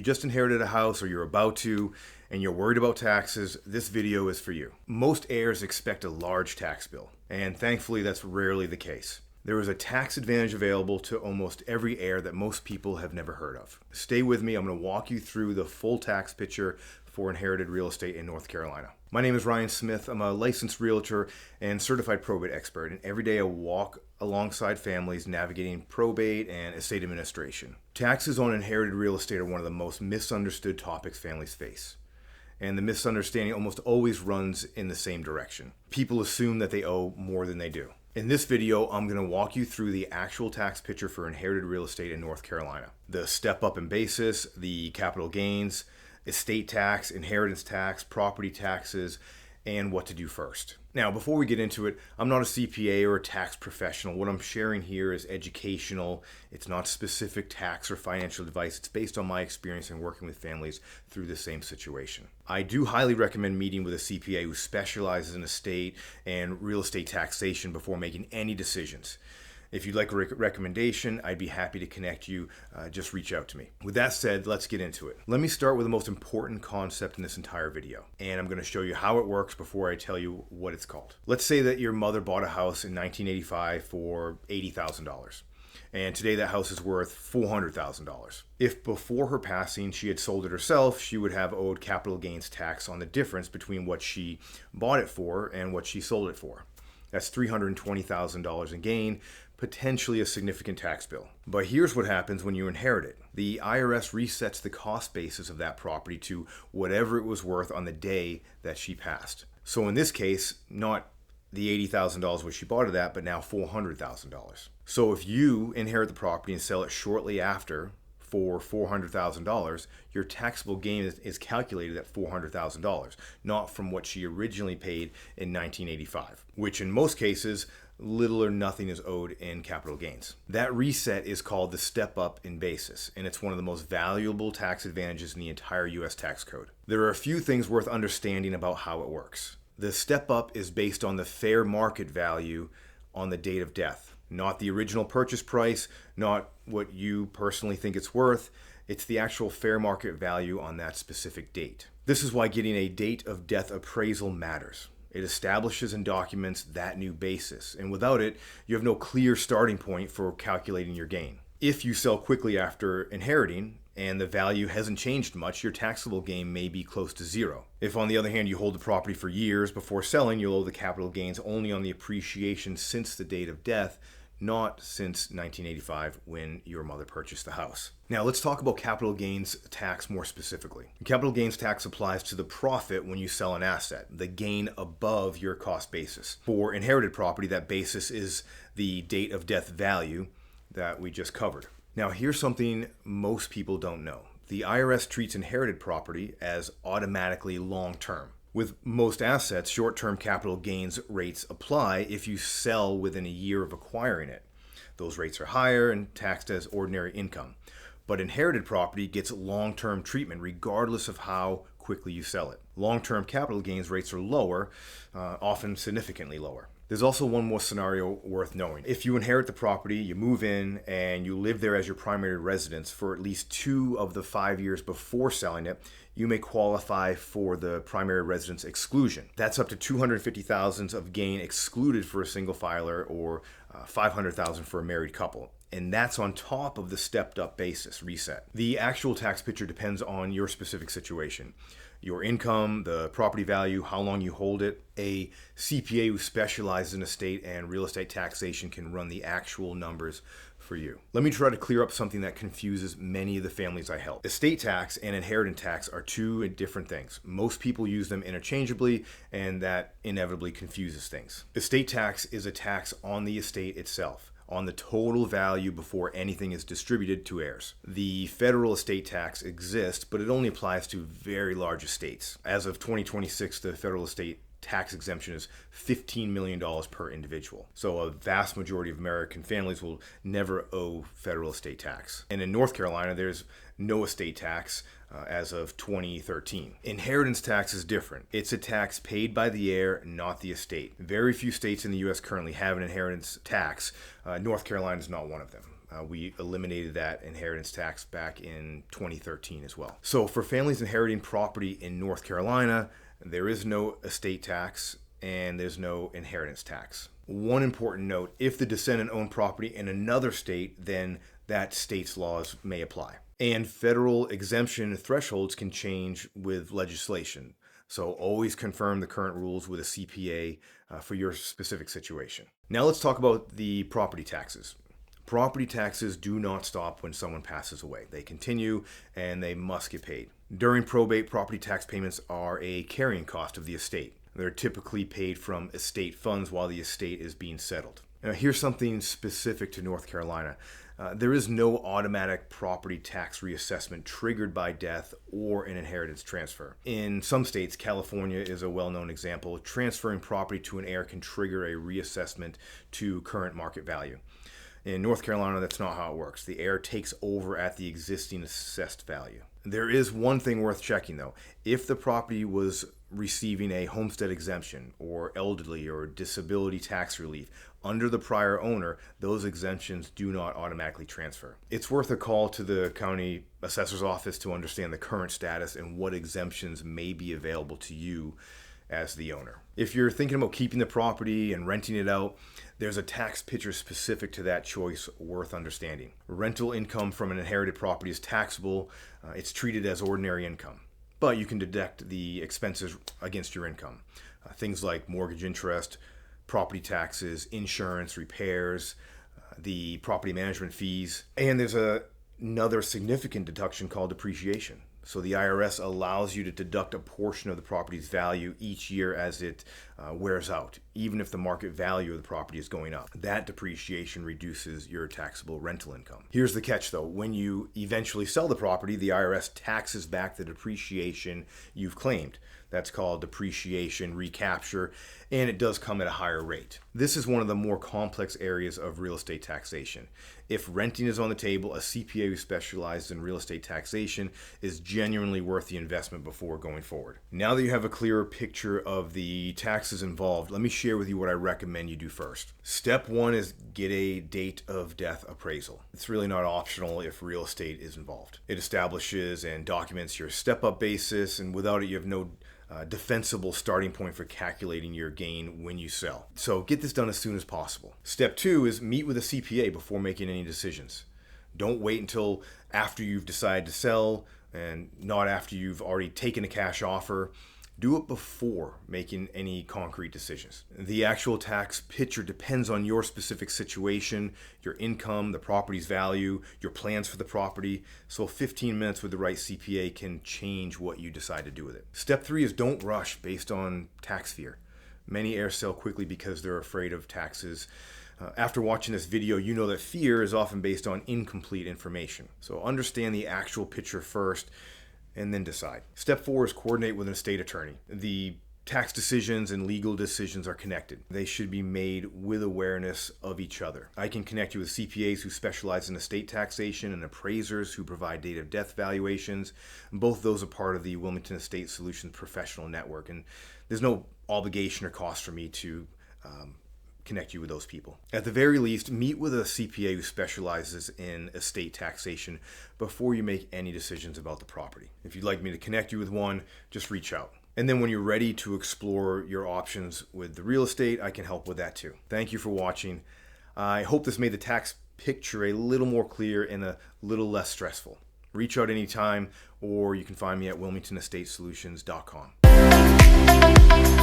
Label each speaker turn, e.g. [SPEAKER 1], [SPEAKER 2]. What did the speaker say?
[SPEAKER 1] just inherited a house or you're about to, and you're worried about taxes, this video is for you. Most heirs expect a large tax bill, and thankfully that's rarely the case. There is a tax advantage available to almost every heir that most people have never heard of. Stay with me, I'm going to walk you through the full tax picture for inherited real estate in North Carolina. My name is Ryan Smith. I'm a licensed realtor and certified probate expert, and every day I walk alongside families navigating probate and estate administration. Taxes on inherited real estate are one of the most misunderstood topics families face. And the misunderstanding almost always runs in the same direction. People assume that they owe more than they do. In this video, I'm going to walk you through the actual tax picture for inherited real estate in North Carolina. The step up in basis, the capital gains, estate tax, inheritance tax, property taxes, and what to do first. Now, before we get into it, I'm not a CPA or a tax professional. What I'm sharing here is educational. It's not specific tax or financial advice. It's based on my experience in working with families through the same situation. I do highly recommend meeting with a CPA who specializes in estate and real estate taxation before making any decisions. If you'd like a recommendation, I'd be happy to connect you. Just reach out to me. With that said, let's get into it. Let me start with the most important concept in this entire video, and I'm going to show you how it works before I tell you what it's called. Let's say that your mother bought a house in 1985 for $80,000. And today that house is worth $400,000. If before her passing she had sold it herself, she would have owed capital gains tax on the difference between what she bought it for and what she sold it for. That's $320,000 in gain, potentially a significant tax bill. But here's what happens when you inherit it. The IRS resets the cost basis of that property to whatever it was worth on the day that she passed. So in this case, not the $80,000 which she bought it at, but now $400,000. So if you inherit the property and sell it shortly after for $400,000, your taxable gain is calculated at $400,000, not from what she originally paid in 1985, which in most cases, little or nothing is owed in capital gains. That reset is called the step up in basis, and it's one of the most valuable tax advantages in the entire U.S. tax code. There are a few things worth understanding about how it works. The step up is based on the fair market value on the date of death, not the original purchase price, not what you personally think it's worth. It's the actual fair market value on that specific date. This is why getting a date of death appraisal matters. It establishes and documents that new basis, and without it, you have no clear starting point for calculating your gain. If you sell quickly after inheriting, and the value hasn't changed much, your taxable gain may be close to zero. If, on the other hand, you hold the property for years before selling, you'll owe the capital gains only on the appreciation since the date of death, not since 1985 when your mother purchased the house. Now let's talk about capital gains tax more specifically. Capital gains tax applies to the profit when you sell an asset, the gain above your cost basis. For inherited property, that basis is the date of death value that we just covered. Now here's something most people don't know. The IRS treats inherited property as automatically long-term. With most assets, short-term capital gains rates apply if you sell within a year of acquiring it. Those rates are higher and taxed as ordinary income. But inherited property gets long-term treatment regardless of how quickly you sell it. Long-term capital gains rates are lower, often significantly lower. There's also one more scenario worth knowing. If you inherit the property, you move in, and you live there as your primary residence for at least 2 of the 5 years before selling it, you may qualify for the primary residence exclusion. That's up to $250,000 of gain excluded for a single filer, or $500,000 for a married couple. And that's on top of the stepped up basis reset. The actual tax picture depends on your specific situation. Your income, the property value, how long you hold it. A CPA who specializes in estate and real estate taxation can run the actual numbers for you. Let me try to clear up something that confuses many of the families I help. Estate tax and inheritance tax are 2 different things. Most people use them interchangeably, and that inevitably confuses things. Estate tax is a tax on the estate itself, on the total value before anything is distributed to heirs. The federal estate tax exists, but it only applies to very large estates. As of 2026, the federal estate tax exemption is $15 million per individual. So a vast majority of American families will never owe federal estate tax. And in North Carolina, there's no estate tax as of 2013. Inheritance tax is different. It's a tax paid by the heir, not the estate. Very few states in the U.S. currently have an inheritance tax. North Carolina is not one of them. We eliminated that inheritance tax back in 2013 as well. So for families inheriting property in North Carolina, there is no estate tax and there's no inheritance tax. One important note, if the descendant owned property in another state, then that state's laws may apply. And federal exemption thresholds can change with legislation. So always confirm the current rules with a CPA for your specific situation. Now let's talk about the property taxes. Property taxes do not stop when someone passes away. They continue and they must get paid. During probate, property tax payments are a carrying cost of the estate. They're typically paid from estate funds while the estate is being settled. Now, here's something specific to North Carolina. There is no automatic property tax reassessment triggered by death or an inheritance transfer. In some states, California is a well-known example. Transferring property to an heir can trigger a reassessment to current market value. In North Carolina, that's not how it works. The heir takes over at the existing assessed value. There is one thing worth checking though. If the property was receiving a homestead exemption or elderly or disability tax relief under the prior owner, those exemptions do not automatically transfer. It's worth a call to the county assessor's office to understand the current status and what exemptions may be available to you as the owner. If you're thinking about keeping the property and renting it out, there's a tax picture specific to that choice worth understanding. Rental income from an inherited property is taxable. It's treated as ordinary income, but you can deduct the expenses against your income. Things like mortgage interest, property taxes, insurance, repairs, the property management fees, and there's another significant deduction called depreciation. So the IRS allows you to deduct a portion of the property's value each year as it wears out, even if the market value of the property is going up. That depreciation reduces your taxable rental income. Here's the catch though. When you eventually sell the property, the IRS taxes back the depreciation you've claimed. That's called depreciation recapture, and it does come at a higher rate. This is one of the more complex areas of real estate taxation. If renting is on the table, a CPA who specializes in real estate taxation is genuinely worth the investment before going forward. Now that you have a clearer picture of the taxes involved, let me share with you what I recommend you do first. Step one is get a date of death appraisal. It's really not optional if real estate is involved. It establishes and documents your step-up basis, and without it you have no defensible starting point for calculating your gain when you sell. So get this done as soon as possible. Step two is meet with a CPA before making any decisions. Don't wait until after you've decided to sell and not after you've already taken a cash offer. Do it before making any concrete decisions. The actual tax picture depends on your specific situation, your income, the property's value, your plans for the property. So 15 minutes with the right CPA can change what you decide to do with it. Step three is don't rush based on tax fear. Many heirs sell quickly because they're afraid of taxes. After watching this video, you know that fear is often based on incomplete information. So understand the actual picture first and then decide. Step four is coordinate with an estate attorney. The tax decisions and legal decisions are connected. They should be made with awareness of each other. I can connect you with CPAs who specialize in estate taxation and appraisers who provide date of death valuations. Both those are part of the Wilmington Estate Solutions professional network, and there's no obligation or cost for me to connect you with those people. At the very least, meet with a CPA who specializes in estate taxation before you make any decisions about the property. If you'd like me to connect you with one, just reach out. And then when you're ready to explore your options with the real estate, I can help with that too. Thank you for watching. I hope this made the tax picture a little more clear and a little less stressful. Reach out anytime, or you can find me at wilmingtonestatesolutions.com.